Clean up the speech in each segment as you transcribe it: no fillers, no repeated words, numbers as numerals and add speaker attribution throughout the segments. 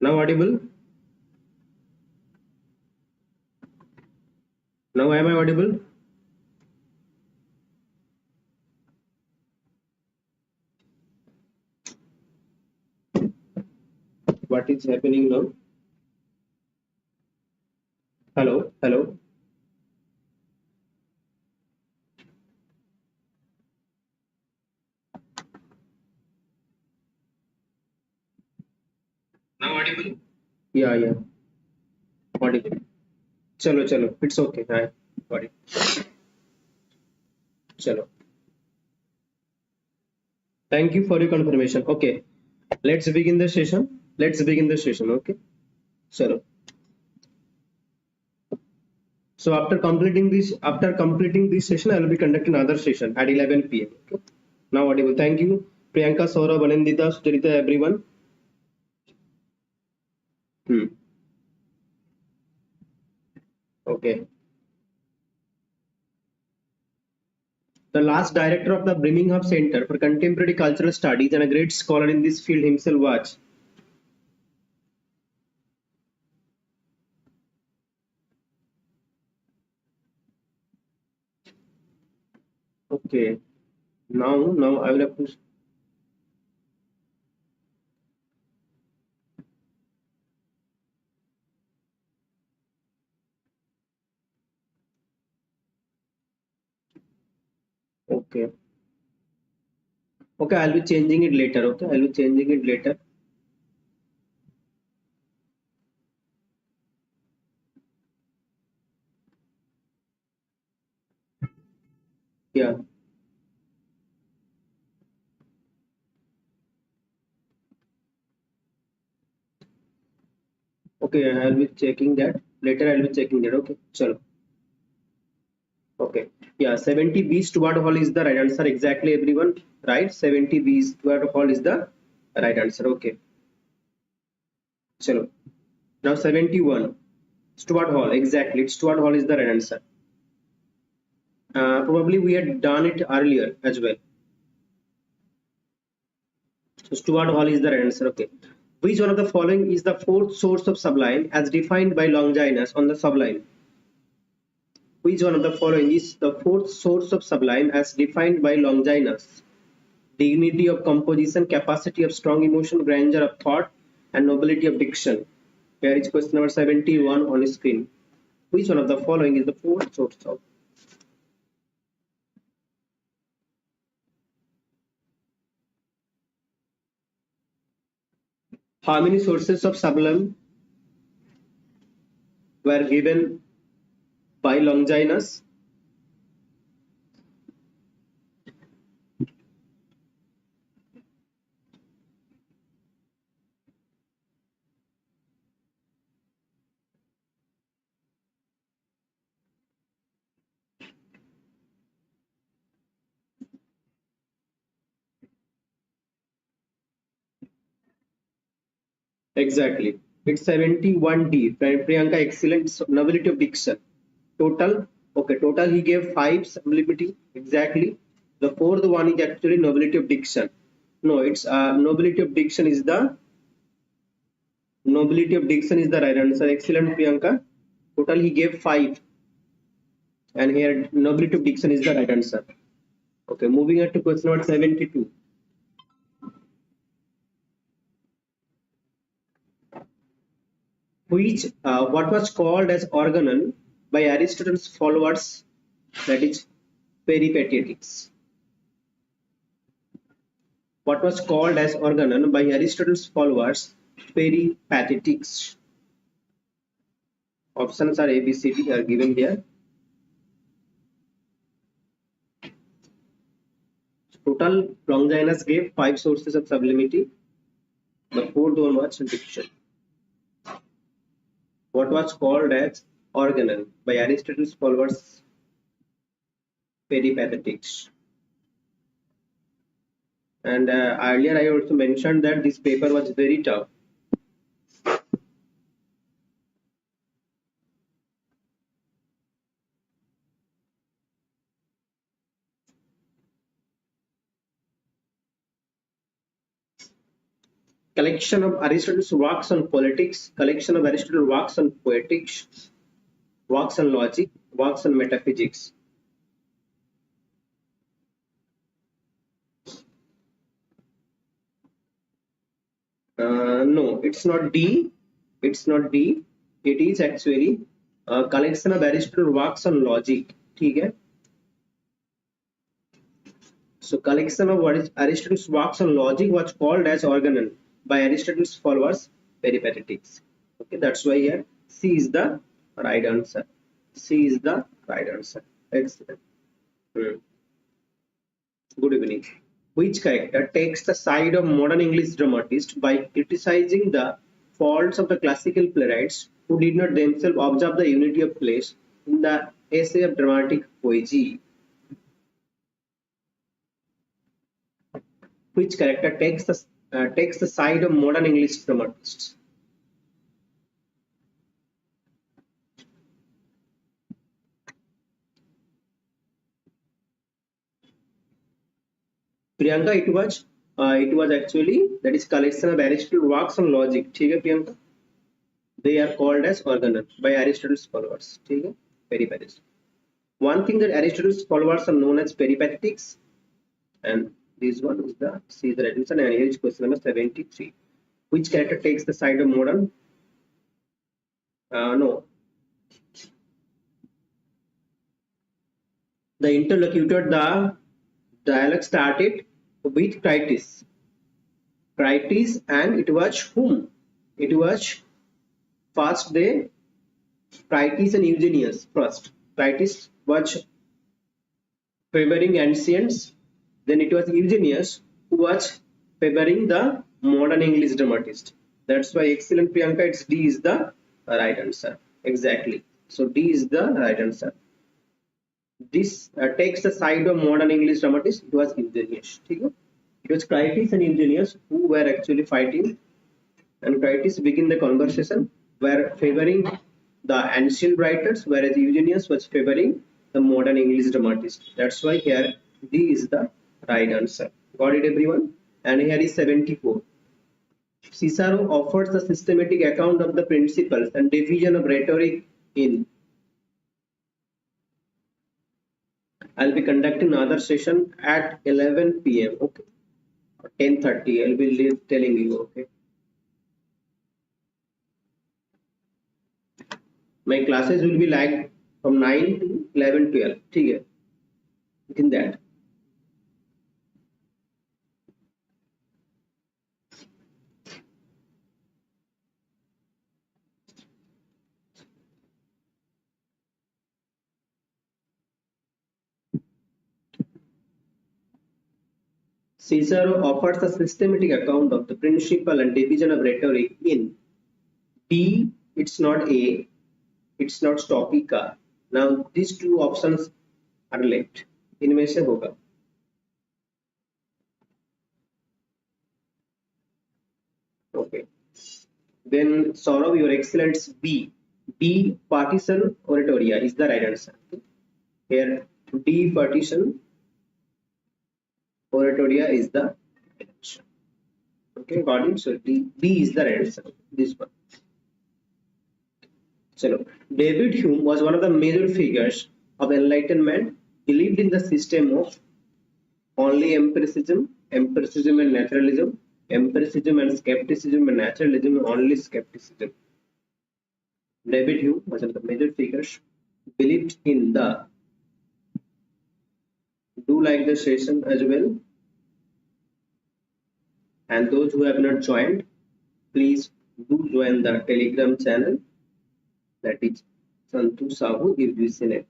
Speaker 1: Now audible? Now am I audible? What is happening now? Hello, hello. Now audible? Yeah, yeah, audible. Chalo, chalo. It's okay. Hi, got it. Chalo. Thank you for your confirmation. Okay, let's begin the session. Let's begin the session. Okay, chalo. So after completing this session, I will be conducting another session at 11 p.m. Okay. Now audible. Thank you, Priyanka, Saurabh, Anandita, Sucharita, everyone. Hmm. Okay. The last director of the Birmingham Center for Contemporary Cultural Studies and a great scholar in this field himself was. Okay. Now I will have to. Okay. Okay, I'll be changing it later. Okay, I'll be changing it later. Yeah. Okay, I'll be checking that later. I'll be checking that. Okay. Chalo. Okay. Yeah. 70B Stuart Hall is the right answer. Exactly, everyone. Right. 70B Stuart Hall is the right answer. Okay. Chalo. Now 71 Stuart Hall. Exactly. Stuart Hall is the right answer. Probably we had done it earlier as well. So Stuart Hall is the right answer. Okay. Which one of the following is the fourth source of sublime as defined by Longinus on the sublime? Which one of the following is the fourth source of sublime as defined by Longinus? Dignity of composition, capacity of strong emotion, grandeur of thought, and nobility of diction. Here is question number 71 on screen. Which one of the following is the fourth source of? How many sources of sublime were given by Longinus? Exactly. It's 71D. Priyanka, excellent. So, nobility of diction. Total. Okay, total he gave 5 sublimity. Exactly. The fourth one is actually nobility of diction. No, it's nobility of diction is the right answer. Excellent, Priyanka. Total he gave 5. And here nobility of diction is the right answer. Okay, moving on to question number 72. Which what was called as organon by Aristotle's followers, that is peripatetics. What was called as organon by Aristotle's followers, peripatetics. Options are A, B, C, D are given here. Total Longinus gave 5 sources of sublimity. The fourth one was diction. What was called as organon by Aristotle's followers, peripatetics. And earlier I also mentioned that this paper was very tough. collection of Aristotle's works on politics, collection of Aristotle's works on poetics, works on logic, works on metaphysics. No, it's not D. It's not D. It is actually a collection of Aristotle's works on logic. ठीक है? So collection of what is Aristotle's works on logic was called as organon by Aristotle's followers peripatetics. Okay, that's why here C is the right answer. C is the right answer. Excellent. Good evening. Which character takes the side of modern English dramatists by criticizing the faults of the classical playwrights who did not themselves observe the unity of place in the essay of dramatic poesy? Which character takes the side of modern English dramatists? Priyanka, it was actually that is collection of Aristotle's works on logic. ठीक है Priyanka? They are called as organon by Aristotle's followers. ठीक है? Peripatetics. One thing that Aristotle's followers are known as peripatetics, and this one is the C is the right answer. And here is question number 73. Which character takes the side of modern? No. The interlocutor, the dialogue started with Crites. Crites, and it was whom? It was first they Crites and Eugenius first. Crites was favoring ancients. Then it was Eugenius who was favoring the modern English dramatist. That's why excellent Priyanka, it's D is the right answer. Exactly. So D is the right answer. This takes the side of modern English dramatist. It was Eugenius. It was Crites and Eugenius who were actually fighting, and Crites begin the conversation were favoring the ancient writers, whereas Eugenius was favoring the modern English dramatist. That's why here D is the right answer. Got it everyone? And here is 74. Cicero offers a systematic account of the principles and division of rhetoric in. I'll be conducting another session at 11 p.m. Okay, or 10:30. I'll be telling you. Okay, my classes will be like from 9 to 11, 12. ठीक है? Within that. Cicero offers a systematic account of the principle and division of rhetoric in D. It's not A. It's not Stopica. Now these two options are left. इनमें से होगा. Okay. Then Saurav, your excellence B. D. Partisan oratoria is the right answer. Here D. Partisan oratoria is the answer. Okay, got it. So D is the right answer. This one. So David Hume was one of the major figures of Enlightenment. He lived in the system of only empiricism and naturalism, empiricism and skepticism, and naturalism and only skepticism. David Hume was one of the major figures. Believed in the. Do like the session as well. And those who have not joined, please do join the Telegram channel. That is Santu Sahu if you seen it.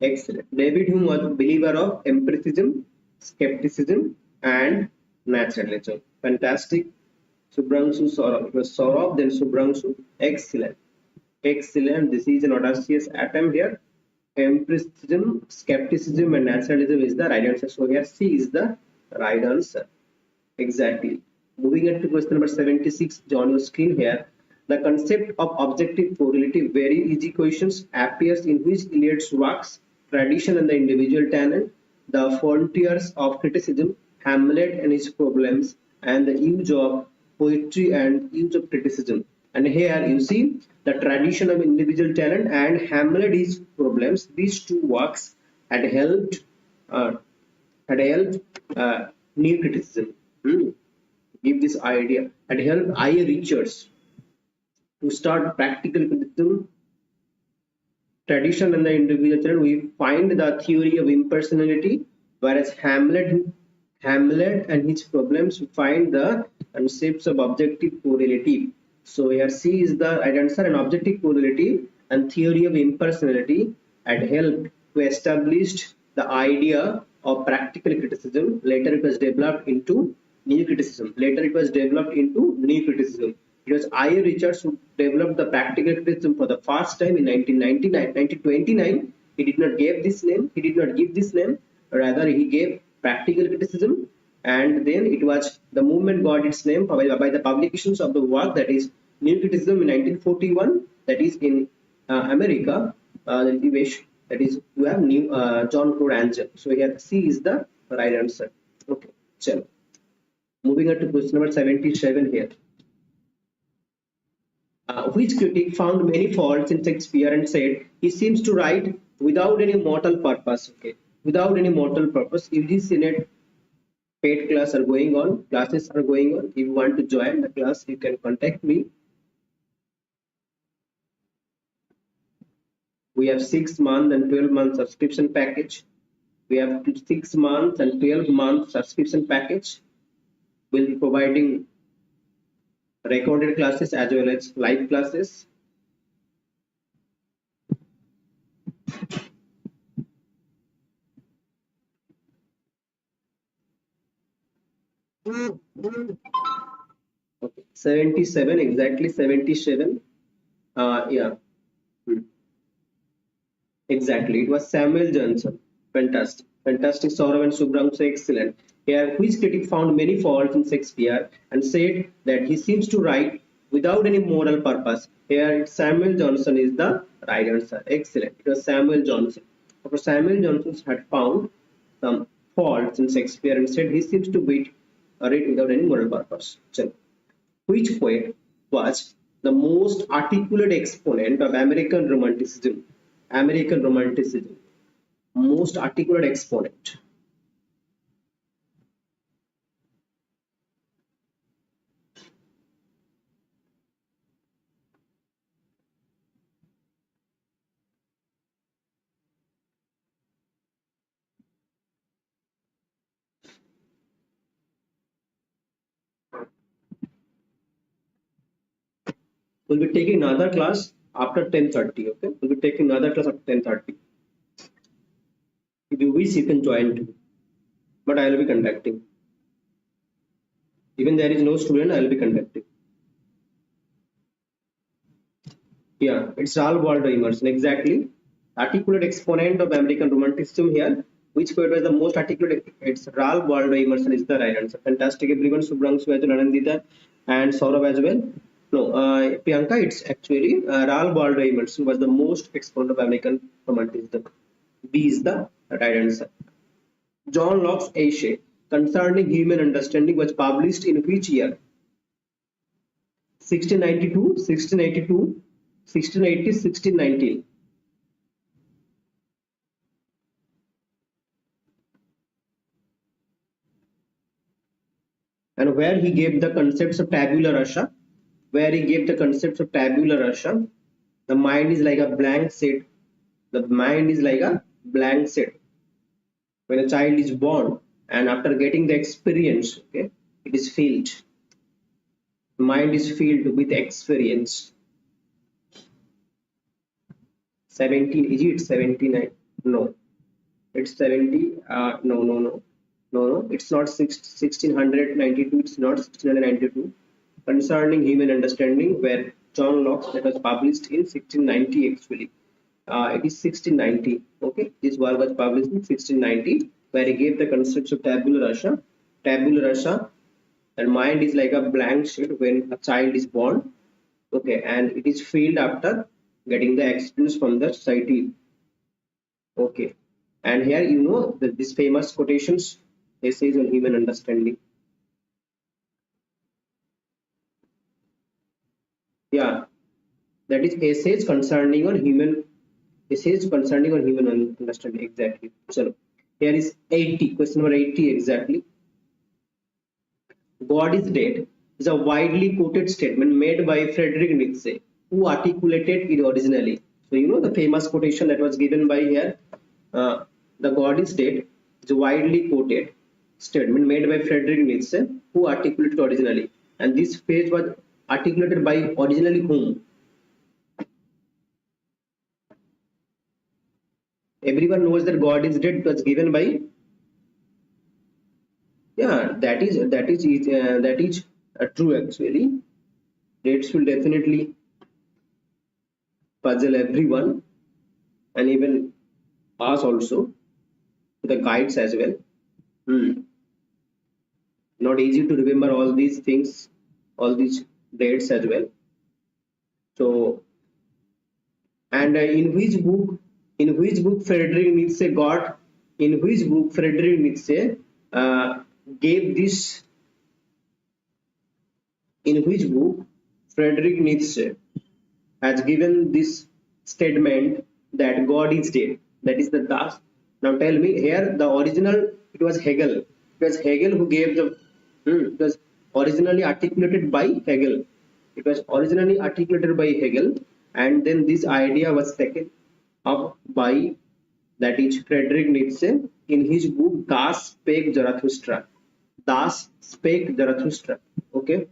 Speaker 1: Excellent. David Hume was a believer of empiricism, skepticism, and naturalism. Fantastic. Subhrangshu Saurabh. It was Saurabh, then Subhrangshu. Excellent. Excellent. This is an audacious attempt here. Empiricism, skepticism, and naturalism is the right answer. So here C is the right answer. Exactly. Moving on to question number 76 on your screen here. The concept of objective correlative very easy questions appears in which Eliot's works, Tradition and the Individual Talent, The Frontiers of Criticism, Hamlet and His Problems, and The Use of poetry and use of criticism. And here you see the tradition of individual talent and Hamlet is problems. These two works had helped uh, new criticism. Give this idea had helped I. Richards to start practical criticism, tradition and the individual children. We find the theory of impersonality, whereas Hamlet and his problems we find the concepts of objective correlative. So here C is the right answer, and objective correlative and theory of impersonality had helped to establish the idea of practical criticism. Later it was developed into new criticism. It was I. Richards who developed the practical criticism for the first time in 1929. He did not give this name. Rather, he gave practical criticism, and then it was the movement got its name by the publications of the work, that is new criticism in 1941. That is in America. That is you have new John Claude Angel. So here C is the right answer. Okay, so moving on to question number 77 here. Which critic found many faults in Shakespeare and said he seems to write without any mortal purpose. Okay, without any mortal purpose. UG Senate paid classes are going on. If you want to join the class, you can contact me. We have 6 month and 12 month subscription package. We'll be providing recorded classes as well as live classes. Okay, 77, exactly 77. Yeah, exactly. It was Samuel Johnson. Fantastic. Saurav and Subram, so excellent. Here, which critic found many faults in Shakespeare and said that he seems to write without any moral purpose. Here, Samuel Johnson is the right answer. Excellent. It was Samuel Johnson. Dr. Samuel Johnson had found some faults in Shakespeare and said he seems to write without any moral purpose. So, which poet was the most articulate exponent of American Romanticism? Most articulate exponent. We'll be taking another class after 10:30. Okay, we'll be taking another class after 10:30. If you wish, you can join too, but I will be conducting. Even there is no student, I will be conducting. Yeah, it's Ralph Waldo Emerson, exactly. Articulate exponent of American Romanticism here. Which poet was the most articulate? It's Ralph Waldo Emerson is the right answer. Fantastic, everyone. Subhrangshu as well, Anandita and Saurav as well. No, Priyanka, it's actually Ralph Waldo Emerson was the most exponent of American Romanticism. B is the right answer. John Locke's essay concerning human understanding was published in which year? 1692, 1682, 1680, 1619. And where he gave the concepts of tabula rasa, the mind is like a blank set. When a child is born and after getting the experience, okay, it is filled. The mind is filled with experience. 17, is it 79? No, it's 70. No, it's not 1692. It's not 1692. Concerning human understanding, where John Locke, that was published in 1690 actually. It is 1690. Okay, this work was published in 1690, where he gave the concepts of tabula rasa. And mind is like a blank sheet when a child is born. Okay, and it is filled after getting the experience from the society. Okay, and here you know this famous quotations, essays on human understanding. That is essays concerning on human understanding. Exactly. So here is 80, question number 80 exactly. God is dead is a widely quoted statement made by Friedrich Nietzsche, who articulated it originally. So you know the famous quotation that was given by here, the God is dead is a widely quoted statement made by Friedrich Nietzsche, who articulated originally. And this phrase was articulated by originally whom? Everyone knows that God is dead was given by, yeah, that is true actually. Dates will definitely puzzle everyone and even us also, the guides as well. Not easy to remember all these things, all these dates as well. So, and Friedrich Nietzsche got, in which book Friedrich Nietzsche uh, gave this, in which book Friedrich Nietzsche has given this statement that God is dead. That is the task. Now tell me here, the original, it was Hegel. It was Hegel who gave the, it was originally articulated by Hegel. It was originally articulated by Hegel, and then this idea was taken up by, that is Friedrich Nietzsche, in his book Das Spake Zarathustra. Das Spake Zarathustra. Okay.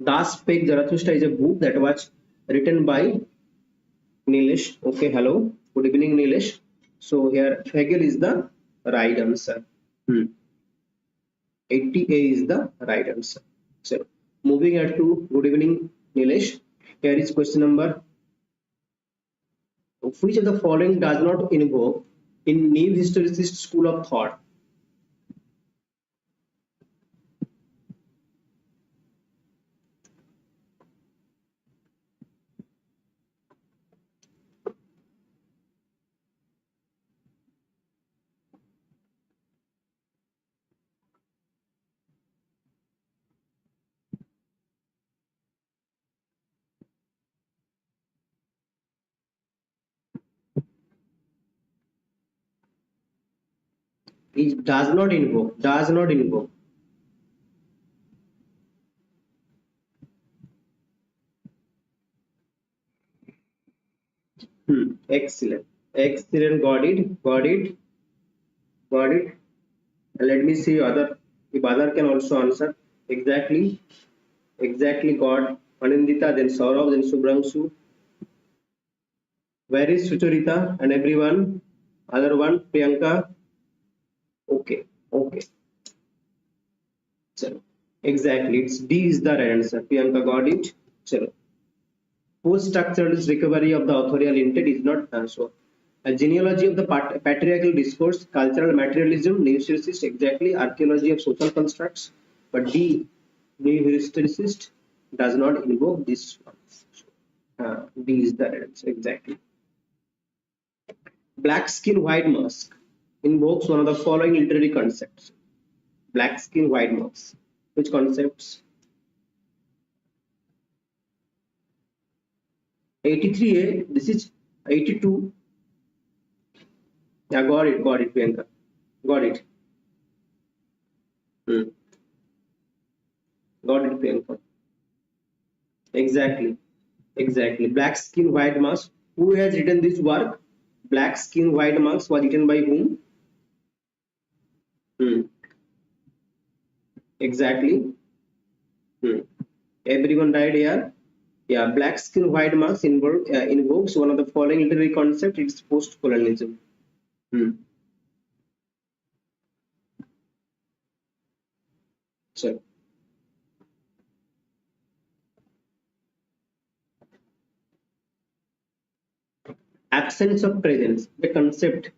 Speaker 1: Das Spake Zarathustra is a book that was written by Nilesh. Okay, hello. Good evening, Nilesh. So here Hegel is the right answer. 80A is the right answer. So moving on to good evening, Nilesh. Here is question number. Which of the following does not invoke in neo historicist school of thought? It does not invoke. Does not invoke. Excellent. Excellent. Got it. Got it. Got it. And let me see other, if other can also answer. Exactly. Exactly. Got Anindita, then Saurabh, then Subhrangshu. Where is Sucharita and everyone? Other one, Priyanka. Okay. Okay. So exactly. It's D is the right answer. Priyanka got it. So post-structural recovery of the authorial intent is not so. A genealogy of the patriarchal discourse, cultural materialism, neo-historicist, exactly, archaeology of social constructs, but D, neo-historicist, does not invoke this one. D is the answer, exactly. Black skin, white mask invokes one of the following literary concepts. Black skin, white mask. Which concepts? 83A, this is 82. Yeah, got it, Priyanka. Got it. Hmm. Got it, Priyanka. Exactly. Exactly. Black Skin, White Mask. Who has written this work? Black Skin, White Mask was written by whom? Hmm. Exactly. Hmm. Everyone right here. Yeah, Black Skin, White Mask invokes one of the following literary concepts. It's post-colonialism. Hmm. So, absence of presence, the concept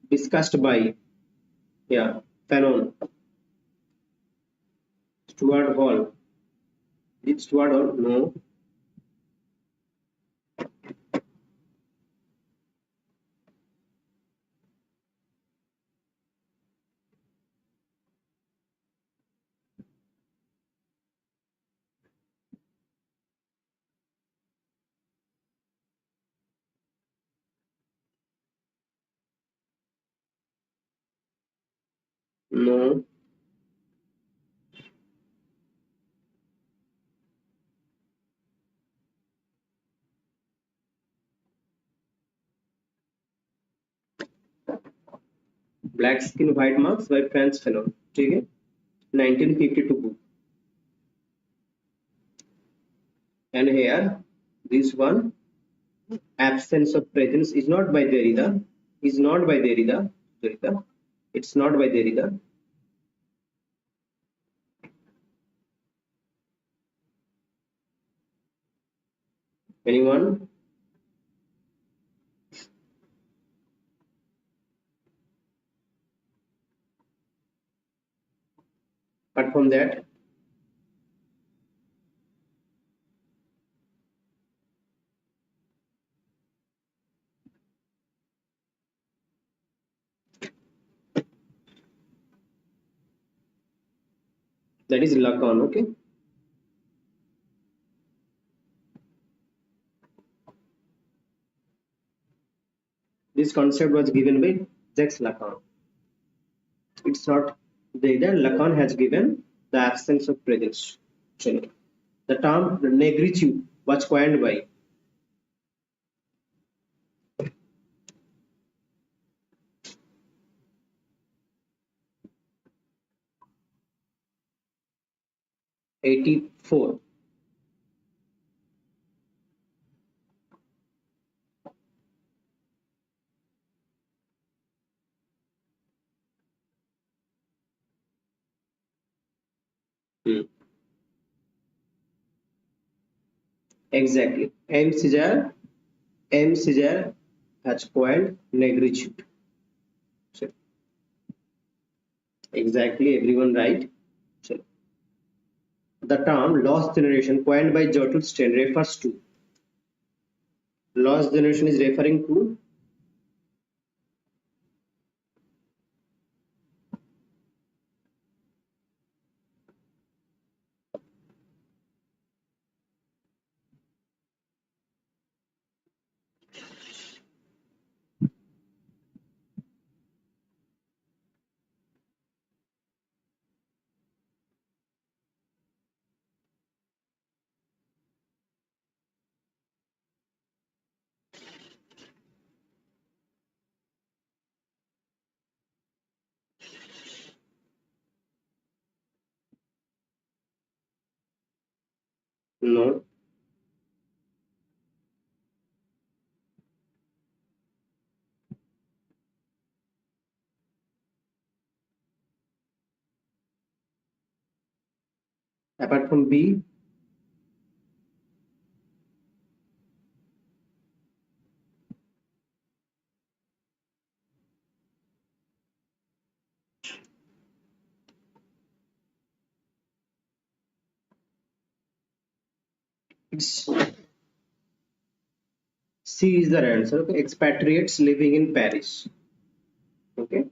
Speaker 1: discussed by, yeah, Fanon, Stuart Hall. Did Stuart Hall? No. No. Black skin white masks by Frantz Fanon, ठीक है, 1952 book. And here this one, absence of presence is not by Derrida, is not by Derrida, it's not by Derrida. Anyone? Apart from that, that is Lacan, okay. This concept was given by Jacques Lacan. It's not Derrida. Lacan has given the absence of presence. The term negritude was coined by '84. Exactly. M. Caesar has coined negritude. So, exactly, everyone right. So, the term lost generation coined by Gertrude Stein refers to, lost generation is referring to no. Apart from B, it's C is the answer. Okay. Expatriates living in Paris. Okay.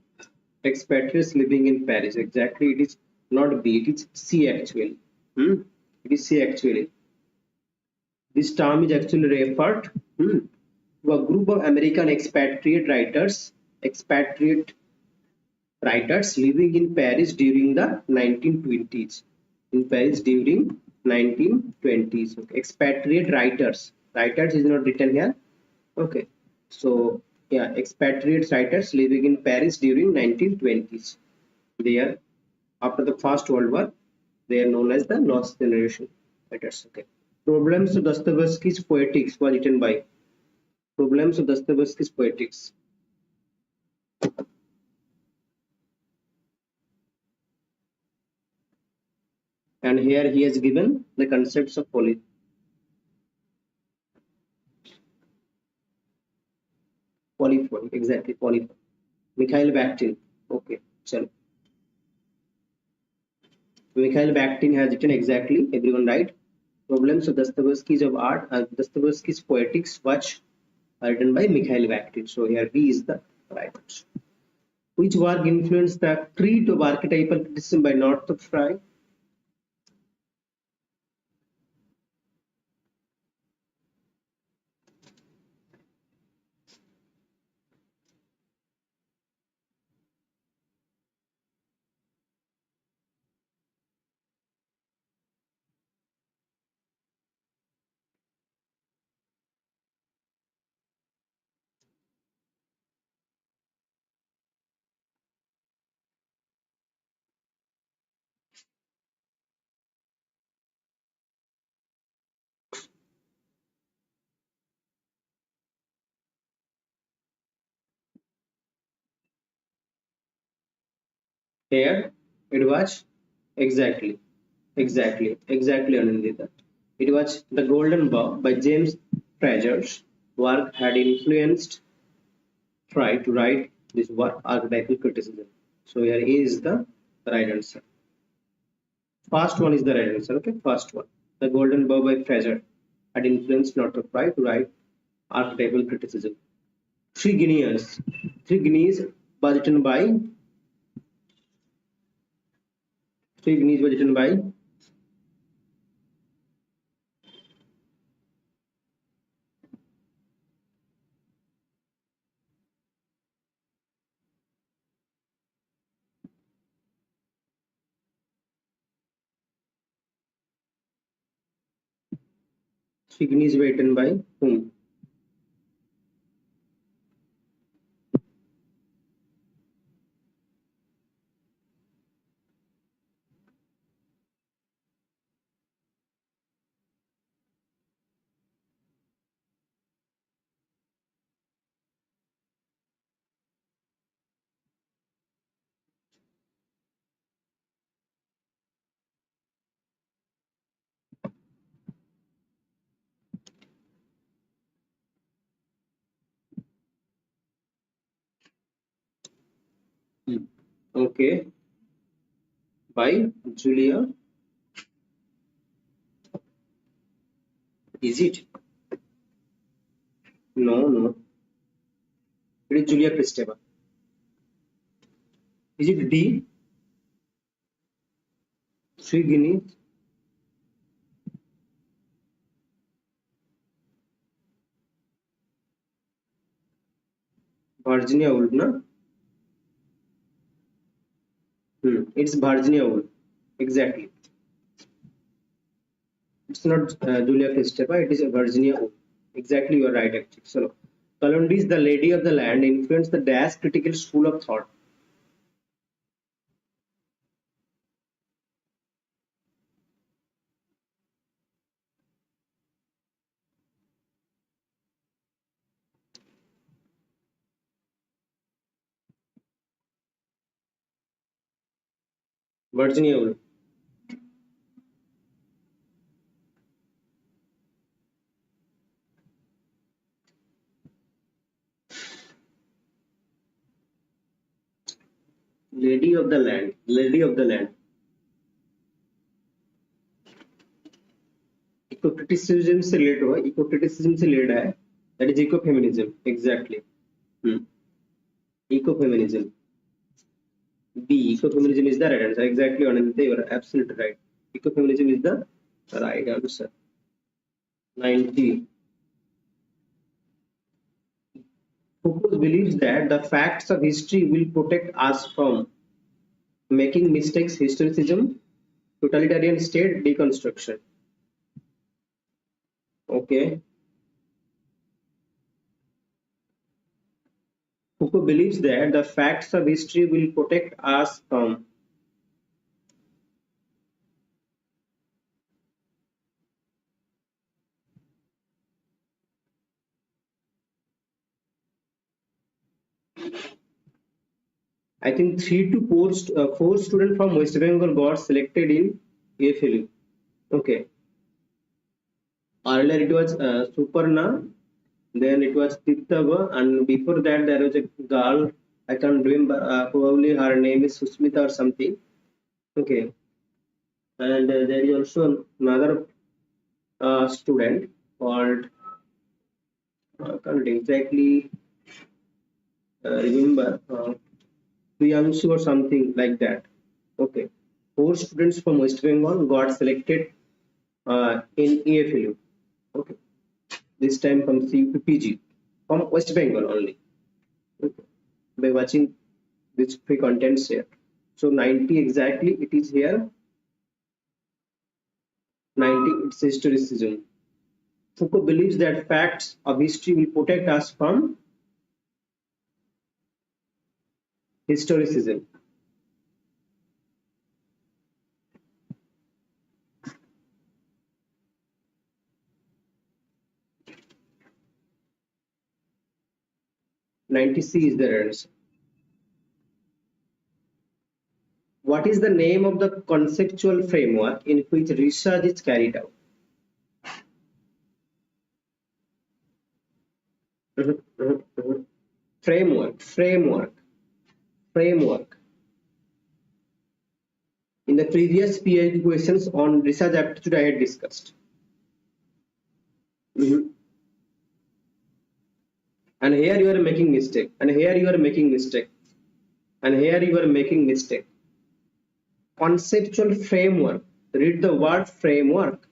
Speaker 1: Expatriates living in Paris. Exactly. It is not B. It is C actually. It is C actually. This term is actually referred to a group of American expatriate writers living in Paris during the 1920s. In Paris during 1920s. Okay. Expatriate writers. Writers is not written here. Okay. So yeah, expatriate writers living in Paris during 1920s. They are after the First World War. They are known as the lost generation writers. Okay. Problems of Dostoevsky's Poetics was written by Problems of Dostoevsky's Poetics. And here he has given the concepts of polyphony. Exactly, polyphony. Mikhail Bakhtin. Okay, chalo. Mikhail Bakhtin has written exactly, everyone right? Problems of Dostoevsky's of art and Dostoevsky's Poetics was written by Mikhail Bakhtin. So here B is the right answer. Which work influenced the creed of archetypal criticism by Northrop Frye? Here it was exactly Anandita. It was The Golden Bough by James Fraser's work had influenced try to write this work archetypal criticism. So here is the right answer. First one is the right answer. Okay, first one. The Golden Bough by Fraser had influenced Northrop Frye to write archetypal criticism. Three guineas. Three guineas budgeted by three guineas budgeted by three guineas written by whom? Hmm. Okay, by Julia. Is it? No, no. It is Julia Kristeva. Is it D? Three guineas. Virginia Woolf, na? It's Virginia Woolf. Exactly. It's not Julia Kristeva. It is Virginia Woolf. Exactly, you are right. Actually, so Kalondi's The Lady of the Land influenced the dash critical school of thought. Virginia Woolf. Lady of the Land. Lady of the Land. Eco criticism से relate हुआ, eco criticism से related है, that is eco feminism. Exactly. Eco feminism. B. Eco feminism is the right answer. Exactly, Anandita, you are absolutely right. Eco feminism is the right answer. 90. Foucault believes that the facts of history will protect us from making mistakes, historicism, totalitarian state, deconstruction. Okay. Foucault believes that the facts of history will protect us from. I think 4 students from West Bengal got selected in AFLU. Okay. Earlier it was Suparna, then it was Tittava, and before that there was a girl. I can't remember. Probably her name is Susmita or something. Okay, and there is also another student called I can't exactly remember Priyanshu or something like that. Okay, 4 students from West Bengal got selected in EFLU. Okay, this time from CPPG from West Bengal only. Okay. By watching this free contents here. So 90 exactly it is here. 90 it's historicism. Foucault believes that facts of history will protect us from historicism. Ninety C is the answer. What is the name of the conceptual framework in which research is carried out? Framework. In the previous PIQ questions on research aptitude, I had discussed. And here you are making mistake, and here you are making mistake, and here you are making mistake. Conceptual framework. Read the word framework.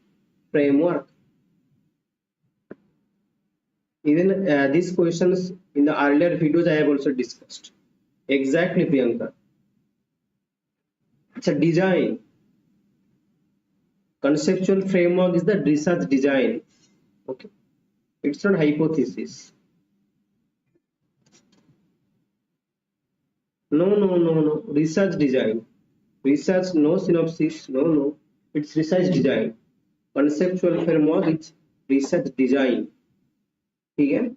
Speaker 1: Even these questions in the earlier videos I have also discussed. Exactly, Priyanka. It's a design. Conceptual framework is the research design. Okay. It's not hypothesis. No. Research design. Research, no synopsis. No. It's research design. Conceptual framework is research design. ठीक है.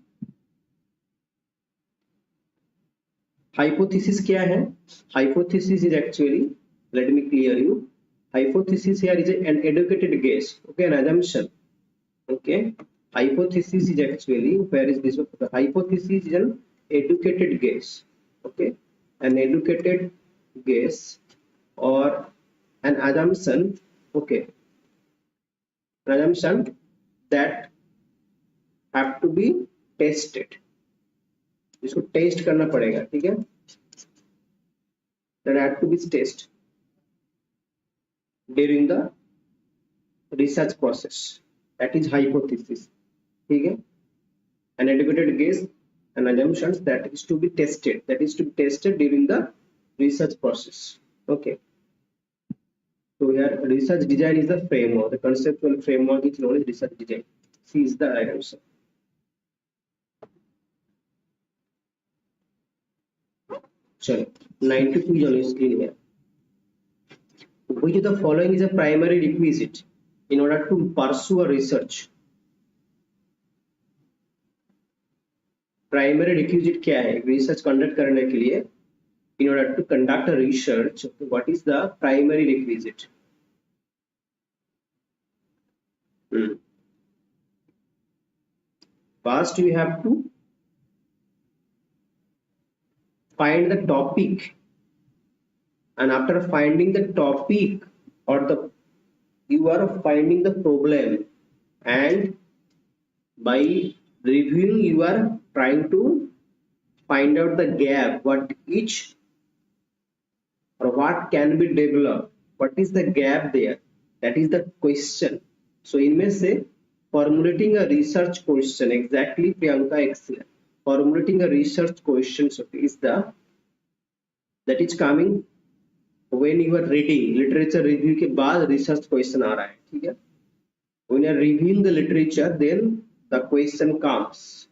Speaker 1: Hypothesis क्या है? Hypothesis is actually, let me clear you. Hypothesis here is an educated guess. Okay, an assumption. Okay. Hypothesis is actually, where is this? The hypothesis is an educated guess. Okay. An educated guess or an assumption. Okay. An assumption that have to be tested. इसको test करना पड़ेगा, ठीक है? That have to be tested during the research process. That is hypothesis. ठीक है? An educated guess and assumptions that is to be tested. That is to be tested during the research process. Okay. So here research design is the framework. The conceptual framework is known as research design. C is the right answer. Chalo, 92 is on your screen here. Which of the following is a primary requisite in order to pursue a research? Primary requisite क्या है? Research conduct करने के लिए, in order to conduct a research, what is the primary requisite? First, you have to find the topic, and after finding the topic or you are finding the problem, and by reviewing you are trying to find out the gap, what can be developed, what is the gap there, that is the question. So इनमें से formulating a research question, exactly Priyanka, excellent. Formulating a research question is that is coming when you are reading literature review के बाद research question आ रहा है, ठीक है? When you are reviewing the literature, then the question comes.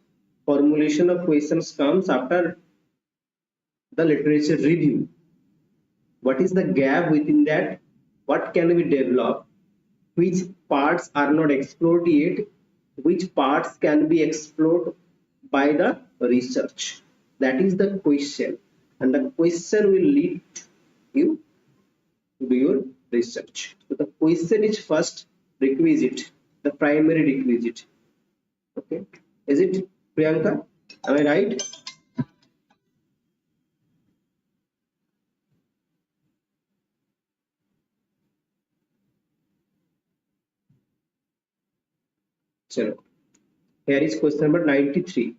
Speaker 1: Formulation of questions comes after the literature review. What is the gap within that? What can be developed? Which parts are not explored yet? Which parts can be explored by the research? That is the question, and the question will lead you to do your research. So the question is first requisite, the primary requisite. Okay, is it, Priyanka? Am I right? Chalo. Here is question number 93.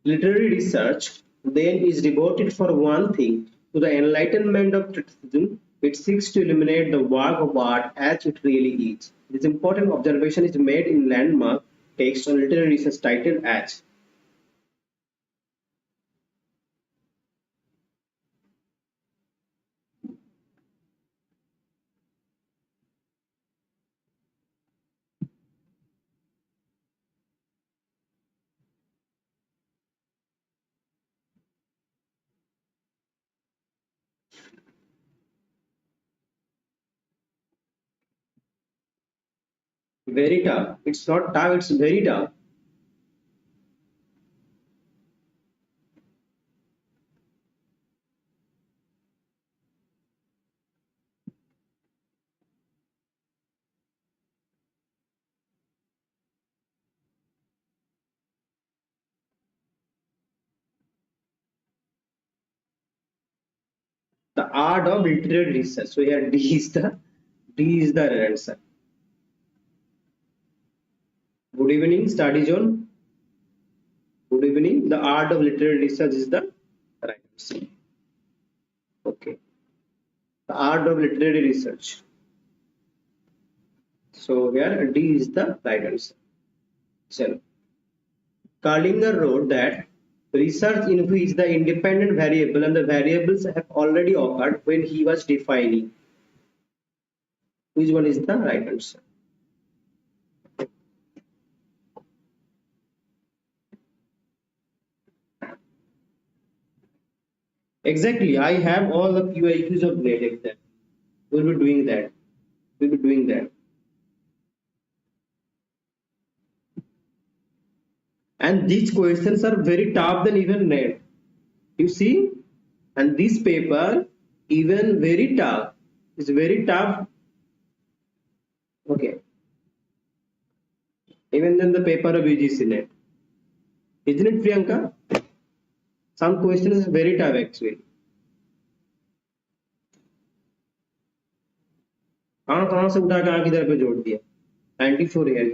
Speaker 1: Literary research then is devoted for one thing to the enlightenment of criticism. It seeks to illuminate the work of art as it really is. This important observation is made in landmark text on literary research titled as. Very tough. It's not tough, it's very tough. The art of literary research. So here D is the answer. Good evening, study zone. Good evening. The art of literary research is the right answer. Okay. The art of literary research. So here D is the right answer. So Carlinger wrote that research in which the independent variable and the variables have already occurred when he was defining. Which one is the right answer? Exactly. I have all the PYQs of grade exam. We'll be doing that. We'll be doing that. And these questions are very tough than even net. You see? And this paper even very tough. It's very tough. Okay. Even than the paper of UGC net. Isn't it, Priyanka? Some questions are very tough actually. कहाँ से उठा के किधर पे जोड़ दिया 94 है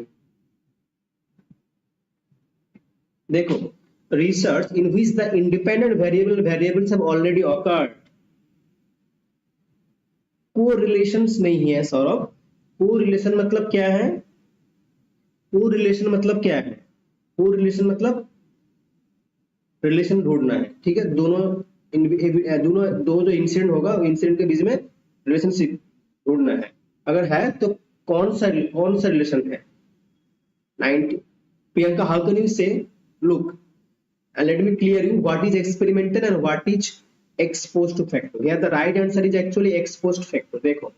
Speaker 1: देखो research in which the independent variables have already occurred correlations नहीं है सौरभ correlation मतलब क्या है correlation मतलब क्या है correlation मतलब रिलेशन ढूंढना है ठीक है दोनों दो जो इंसिडेंट होगा इंसिडेंट के बीच में रिलेशनशिप ढूंढना है अगर है तो कौन सा रिलेशन है 90 Priyanka how can you say look and let me clear you what is experimental and what is ex post facto here the right answer is actually ex post facto देखो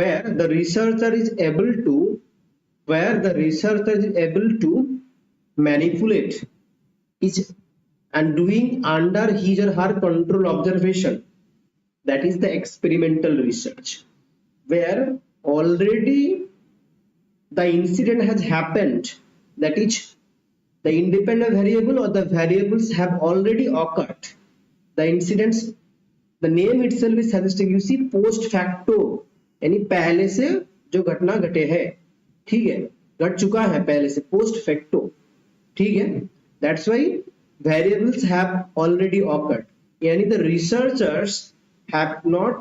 Speaker 1: where the researcher is able to manipulate each and doing under his or her control observation that is the experimental research where already the incident has happened that is the independent variable or the variables have already occurred the incidents the name itself is suggesting you see post facto यानी पहले से जो घटना घटे है ठीक है घट चुका है पहले से post facto ठीक है that's why variables have already occurred यानी the researchers have not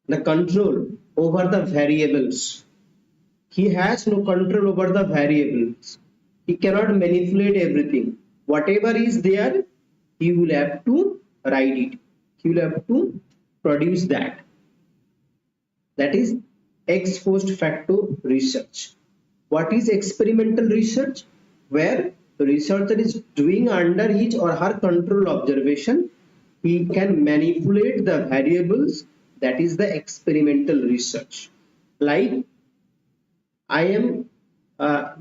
Speaker 1: the control over the variables he has no control over the variables he cannot manipulate everything whatever is there he will have to write it he will have to produce that is ex post facto research what is experimental research where the researcher is doing under his or her control observation he can manipulate the variables that is the experimental research like I am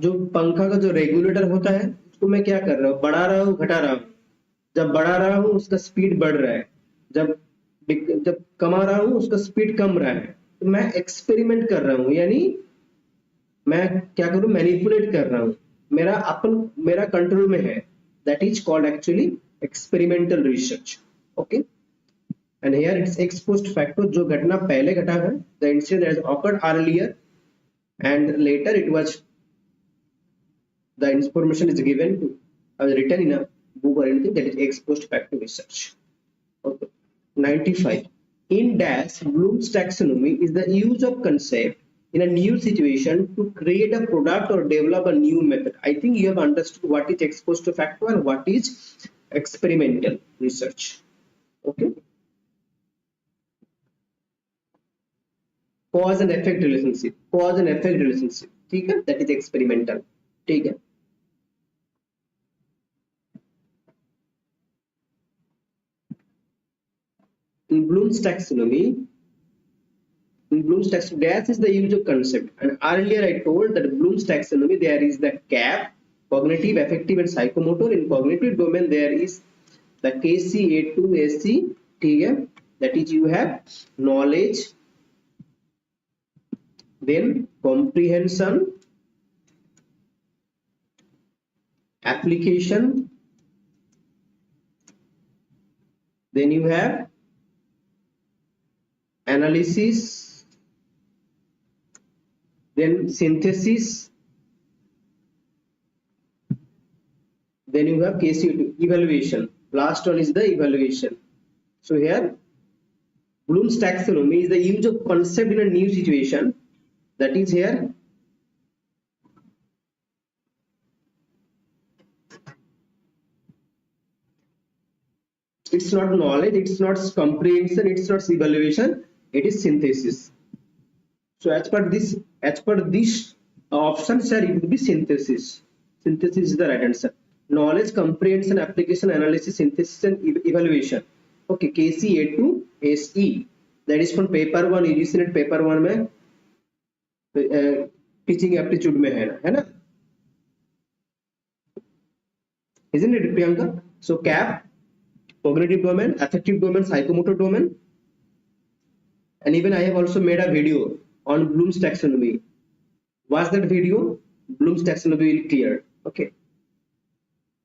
Speaker 1: जो पंखा का जो regulator होता है उसको मैं क्या कर रहा हूँ बढ़ा रहा हूँ घटा रहा हूँ जब बढ़ा रहा हूँ उसका स्पीड बढ़ रहा है जब कमा रहा हूँ उसका स्पीड कम रहा है तो मैं एक्सपेरिमेंट कर रहा हूँ यानी मैं क्या करूँ मैनिपुलेट कर रहा हूँ मेरा कंट्रोल में है that is called actually experimental research okay and here it's ex post facto जो घटना पहले घटा है the incident has occurred earlier and later it was the information is given to written in a book or anything that is ex post facto research okay 95 in dash Bloom's taxonomy is the use of concept in a new situation to create a product or develop a new method I think you have understood what is ex post facto and what is experimental research okay cause and effect relationship ठीक है that is experimental ठीक है in Bloom's taxonomy dash is the use of concept and earlier I told that Bloom's taxonomy there is the CAP cognitive affective and psychomotor in cognitive domain there is the KC A2SC ठीक है that is you have knowledge then comprehension application then you have analysis, then synthesis, then you have KCO2 evaluation. Last one is the evaluation. So here Bloom's taxonomy is the use of concept in a new situation. That is here it's not knowledge, it's not comprehension, it's not evaluation, it is synthesis. So as per this option, sir, it will be synthesis. Synthesis is the right answer. Knowledge, comprehension, application, analysis, synthesis and evaluation. Okay, KCA to SE, that is from paper 1 GSET paper 1 में teaching aptitude में है ना, isn't it Priyanka? So CAP, cognitive domain, affective domain, psychomotor domain, and even I have also made a video on Bloom's taxonomy. Watch that video. Bloom's taxonomy will clear. Okay,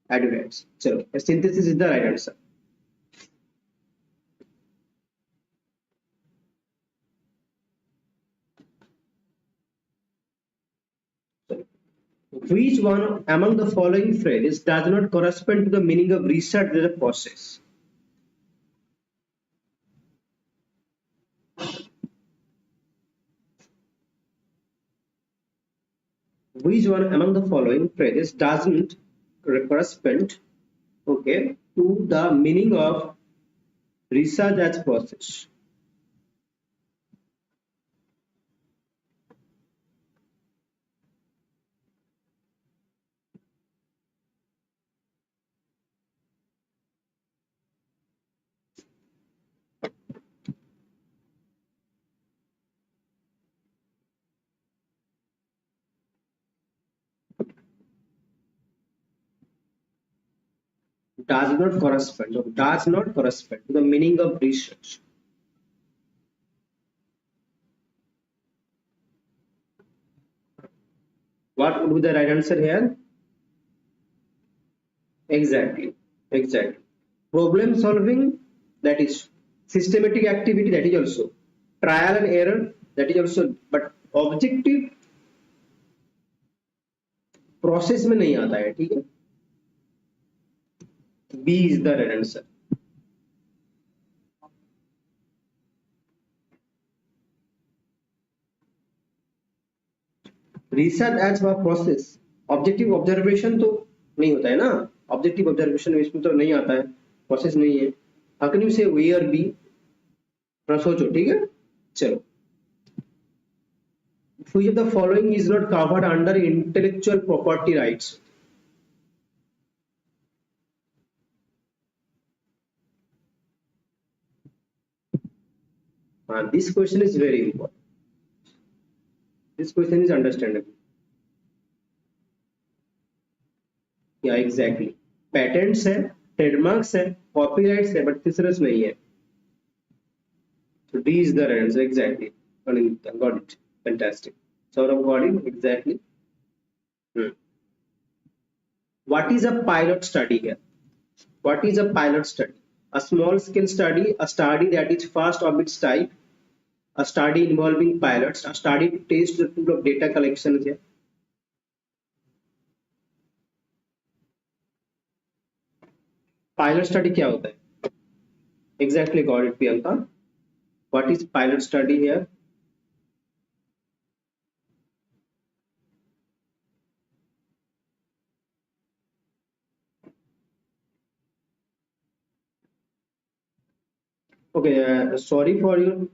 Speaker 1: advance. So synthesis is the right answer. Which one among the following phrases does not correspond to the meaning of research as a process? Which one among the following phrases doesn't correspond, okay, to the meaning of research as process? Does not correspond, or does not correspond to the meaning of research. What would be the right answer here? Exactly. Problem solving, that is systematic activity, that is also trial and error, that is also, but objective process में नहीं आता है, ठीक है. B is the right answer. Research as a process, objective observation तो नहीं होता है ना, ऑब्जेक्टिव ऑब्जर्वेशन इसमें तो नहीं आता है, प्रोसेस नहीं है. हाउ कैन यू से ए और बी? थोड़ा सोचो, ठीक है. चलो, which of the following is not covered under intellectual property rights? This question is very important. This question is understandable. Yeah, exactly. Patents है, trademarks है, copyrights है, but thesaurus नहीं है. So D is the right answer. Exactly. Got it. Fantastic. Saurabh got it. Exactly. What is a pilot study here? What is a pilot study? A small scale study, a study that is first of its type, a study involving pilots, a study to test the tool of data collection here. Pilot study क्या होता है? Exactly, got it, Priyanka. What is pilot study here? Okay, sorry for you.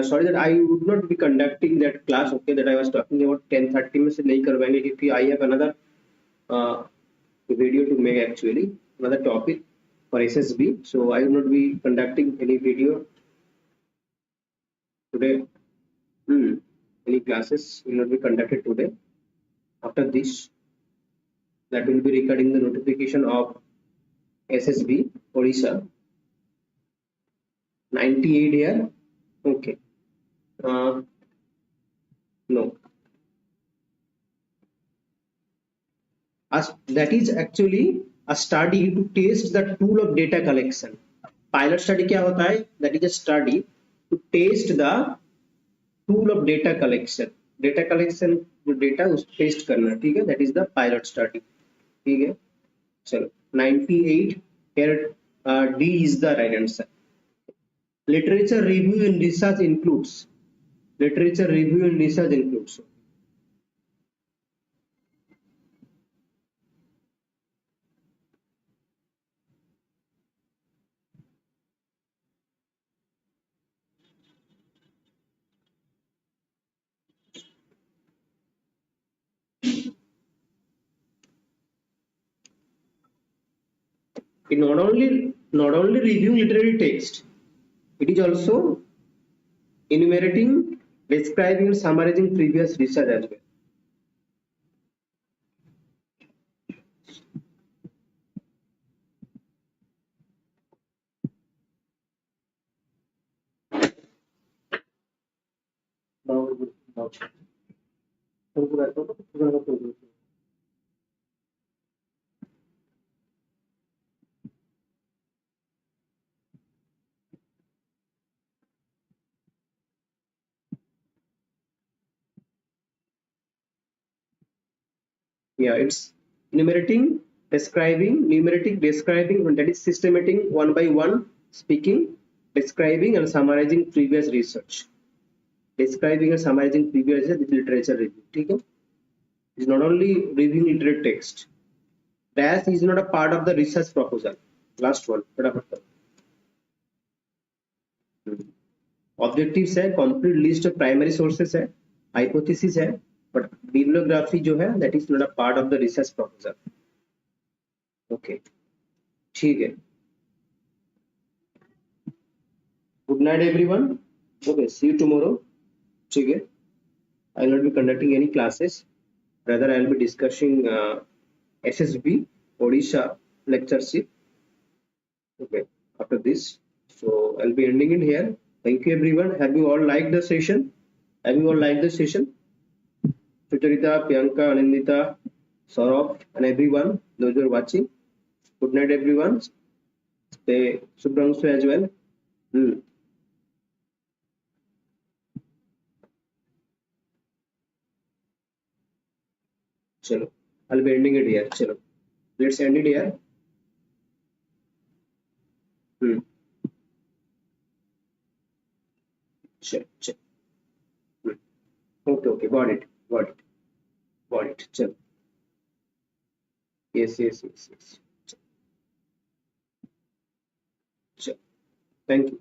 Speaker 1: Sorry that I would not be conducting that class. Okay, that I was talking about 10:30 में से नहीं करवाएंगे क्योंकि I have another video to make, actually another topic for SSB. So I will not be conducting any video today. Any classes will not be conducted today. After this, that will be recording the notification of SSB Odisha 98 here. Okay. No. That is actually a study to test the tool of data collection. Pilot study क्या होता है? That is a study to test the tool of data collection जो data उस test करना, ठीक है, that is the pilot study, ठीक है। चलो 98 here D is the right answer. Literature review and research includes it not only reviewing literary text, it is also enumerating, describing and summarizing previous research as well. Yeah, it's enumerating, describing, that is systematic, one by one, speaking, describing and summarizing previous research. Describing and summarizing previous literature review, ठीक है। It's not only reviewing literary text. Dash is not a part of the research proposal. Last one, फटाफट। Objectives है, complete list of primary sources है, hypothesis है, but bibliography जो है that is not a part of the research proposal. Okay, ठीक है। Good night everyone. Okay, see you tomorrow, ठीक है। I will not be conducting any classes, rather I will be discussing SSB Odisha lectureship, okay, after this. So I'll be ending it here. Thank you everyone. Have you all liked the session? Sucharita, Priyanka, Anindita, Saurabh and everyone, those who are watching. Good night everyone. Stay Subhranshu as well. Chalo, I'll be ending it here. Chalo, let's end it here. Sure. Okay, got it. Chalo. Yes. Chalo. Thank you.